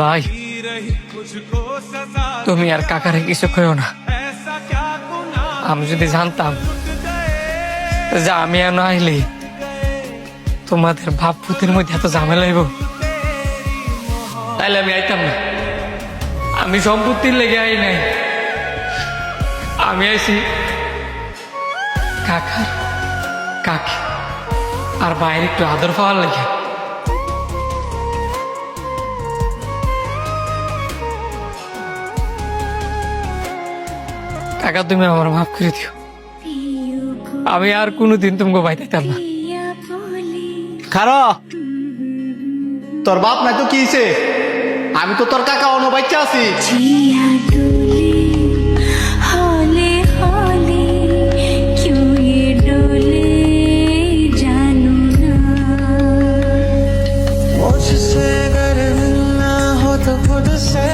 ভাই তুমি আর কাকারে কিছু কইও না। আমি যদি জানতাম যে আমি আর না আইলে তোমাদের বাপ পুতির মধ্যে এত ঝামেলা হইব তাইলে আমি আইতাম না। আমি সম্পত্তির লেগে আই নাই, আমি আইছি কাকার কাকি আর বাইরে একটু আদর পাওয়ার লাগে। কাকা তুমি আমার মাফ করে দিও, আমি আর কোনোদিন তোমাকে বাইতাম না। খারা তোর বাপ নাই তো কি হইছে? আমি তো তোর কাকা অন্য বাচ্চা আছি। मुझसे अगर मिलना हो तो खुद से